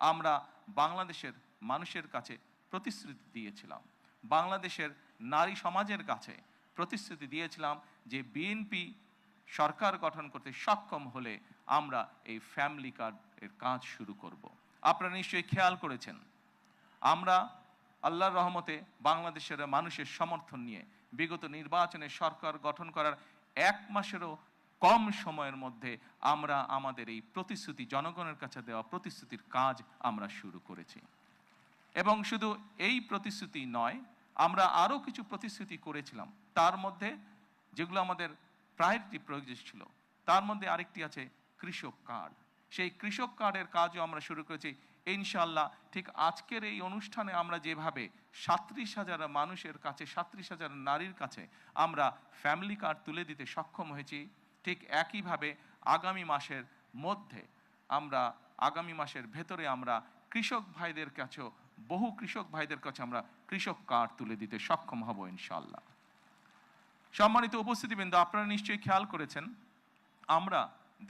আমরা বাংলাদেশের মানুষের কাছে প্রতিশ্রুতি দিয়েছিলাম, বাংলাদেশের নারী সমাজের কাছে প্রতিশ্রুতি দিয়েছিলাম যে বিএনপি সরকার গঠন করতে সক্ষম হলে আমরা এই ফ্যামিলি কার্ডের কাজ শুরু করব। আপনারা নিশ্চয়ই খেয়াল করেছেন, আমরা আল্লাহর রহমতে বাংলাদেশের মানুষের সমর্থন নিয়ে বিগত নির্বাচনে সরকার গঠন করার 1 মাসেরও কম সময়ের মধ্যে আমরা আমাদের এই প্রতিশ্রুতি, জনগণের কাছে দেওয়া প্রতিশ্রুতির কাজ আমরা শুরু করেছি। এবং শুধু এই প্রতিশ্রুতি নয়, আমরা আরও কিছু প্রতিশ্রুতি করেছিলাম, তার মধ্যে যেগুলো আমাদের প্রায়োরিটি প্রয়োজন ছিল, তার মধ্যে আরেকটি আছে কৃষক কার্ড। সেই কৃষক কার্ডের কাজও আমরা শুরু করেছি ইনশাআল্লাহ। ঠিক আজকের এই অনুষ্ঠানে আমরা যেভাবে 37,000 মানুষের কাছে, 37,000 নারীর কাছে আমরা ফ্যামিলি কার্ড তুলে দিতে সক্ষম হয়েছি, ঠিক একইভাবে আগামী মাসের মধ্যে আগামী মাসের ভেতরে আমরা কৃষক ভাইদের কাছেও, বহু কৃষক ভাইদের কাছে আমরা কৃষক কার্ড তুলে দিতে সক্ষম হব ইনশাআল্লাহ। সম্মানিত উপস্থিতিবৃন্দ, আপনারা নিশ্চয়ই খেয়াল করেছেন, আমরা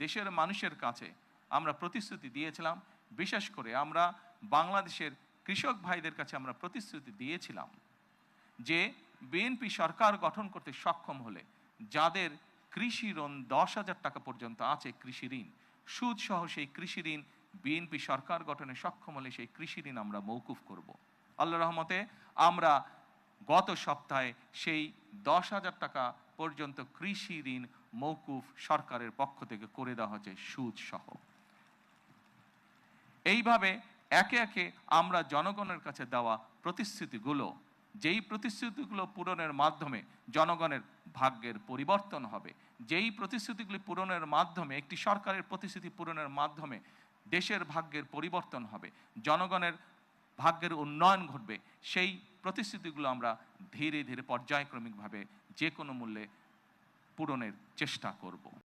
দেশের মানুষের কাছে আমরা প্রতিশ্রুতি দিয়েছিলাম, বিশেষ করে আমরা বাংলাদেশের কৃষক ভাইদের কাছে আমরা প্রতিশ্রুতি দিয়েছিলাম যে বিএনপি সরকার গঠন করতে সক্ষম হলে যাদের কৃষি ঋণ 10,000 টাকা পর্যন্ত আছে, কৃষি ঋণ সুদ সহ, সেই কৃষি ঋণ বিএনপি সরকার গঠনে সক্ষম হলে সেই কৃষি ঋণ আমরা মওকুফ করব। আল্লাহর রহমতে আমরা গত সপ্তাহে সেই 10,000 টাকা পর্যন্ত কৃষি ঋণ মওকুফ সরকারের পক্ষ থেকে করে দেওয়া হয়েছে সুদ সহ। এইভাবে একে একে আমরা জনগণের কাছে দেওয়া প্রতিশ্রুতিগুলো, যেই প্রতিশ্রুতিগুলো পূরণের মাধ্যমে জনগণের ভাগ্যের পরিবর্তন হবে, যেই প্রতিশ্রুতিগুলি পূরণের মাধ্যমে, একটি সরকারের প্রতিশ্রুতি পূরণের মাধ্যমে দেশের ভাগ্যের পরিবর্তন হবে, জনগণের ভাগ্যের উন্নয়ন ঘটবে, সেই প্রতিশ্রুতিগুলো আমরা ধীরে ধীরে পর্যায়ক্রমিকভাবে যে কোনো মূল্যে পূরণের চেষ্টা করব।